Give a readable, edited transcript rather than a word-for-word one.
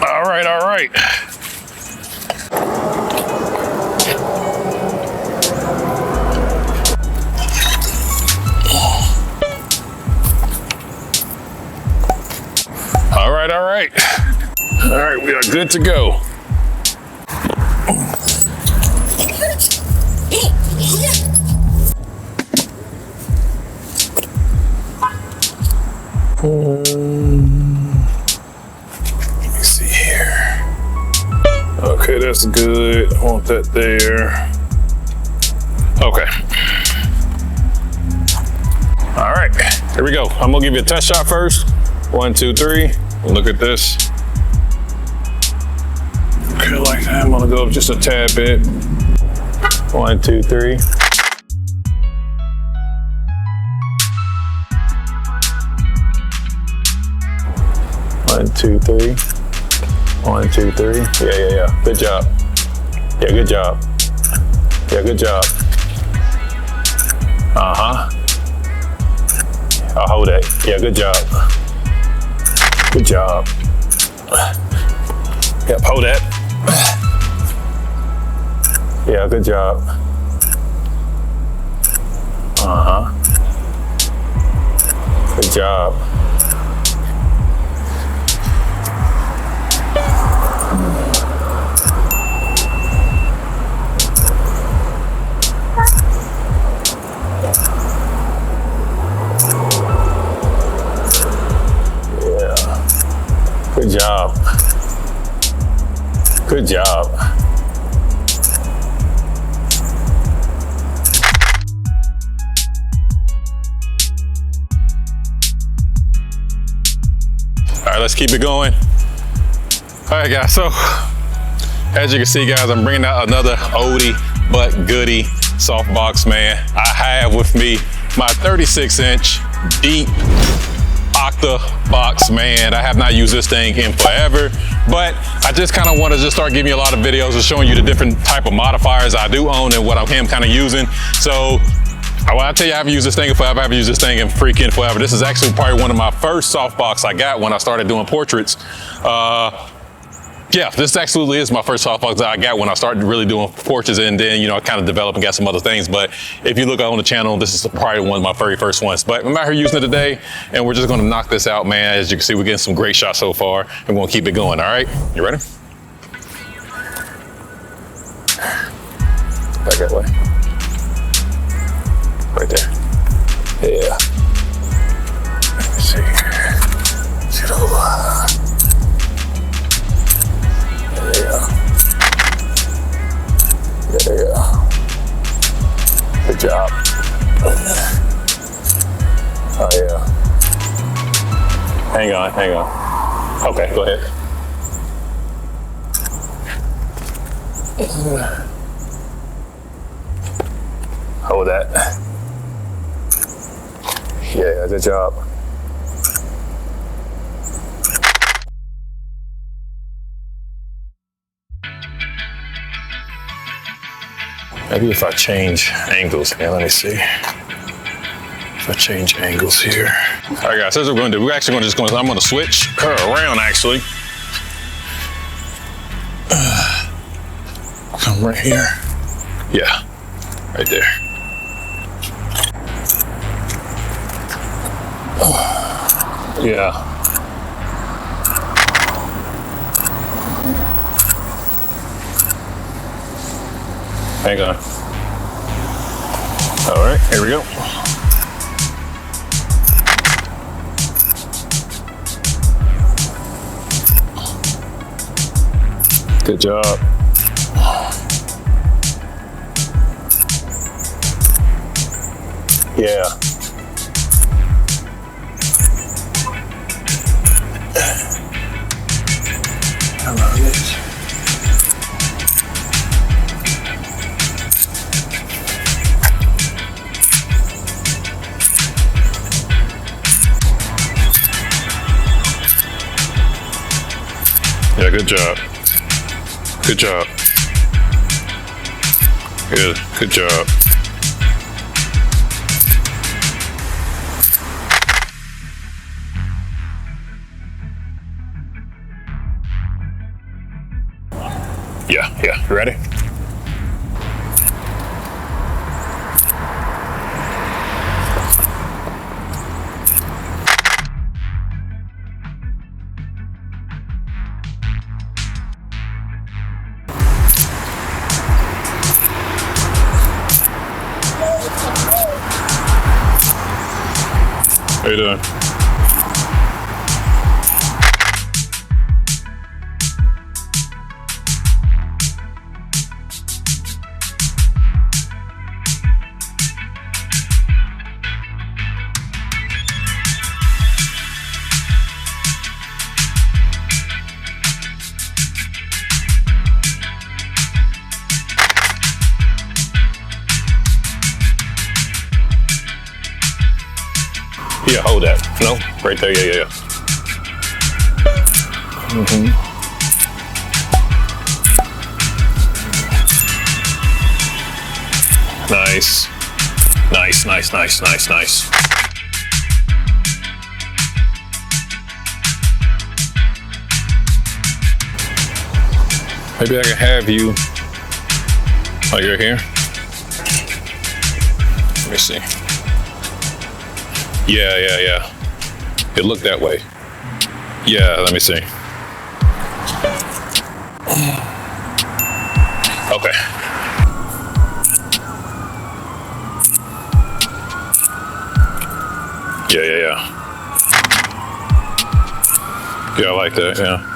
All right, all right. All right, all right. All right, we are good to go. Let me see here. Okay, that's good. I want that there. Okay. All right, here we go. I'm gonna give you a test shot first. 1, 2, 3. Look at this. Okay, like that. I'm gonna go up just a tad bit. 1, 2, 3. One, two, three. 1, 2, 3. Yeah. Good job. Yeah, good job. Yeah, good job. Uh-huh. I'll hold it. Yeah, good job. Good job. Yep, hold that. Yeah, good job. Uh-huh. Good job. Good job. Good job. All right, let's keep it going. All right, guys, so as you can see, guys, I'm bringing out another oldie but goodie softbox, man. I have with me my 36-inch deep Octabox, man. I have not used this thing in forever, but I just kind of want to just start giving you a lot of videos of showing you the different type of modifiers I do own and what I am kind of using. So when I tell you I haven't used this thing in forever, I haven't used this thing in freaking forever. This is actually probably one of my first softbox I got when I started doing portraits. Yeah, this absolutely is my first softbox that I got when I started really doing portraits, and then, you know, I kind of developed and got some other things. But if you look on the channel, this is probably one of my very first ones. But I'm out here using it today, and we're just gonna knock this out, man. As you can see, we're getting some great shots so far, and we're gonna keep it going, all right? You ready? Back that way. Right there. Yeah. Let's see. See the There you go. There you go. Good job. Oh yeah. Hang on. Okay, go ahead. Hold that. Yeah, good job. Maybe if I change angles, yeah, let me see. If I change angles here. All right, guys, here's what we're gonna do. We're actually I'm gonna switch her around, actually. Come right here. Yeah, right there. Yeah. Hang on. All right, here we go. Good job. Yeah. I love this. Yeah, good job. Good job. Good job. Yeah. You ready? How you doing? Yeah, hold that. No, right there. Yeah. Nice. Maybe I can have you. Oh, you're here? Let me see. Yeah. It looked that way. Yeah, let me see. Okay. Yeah. Yeah, I like that, yeah.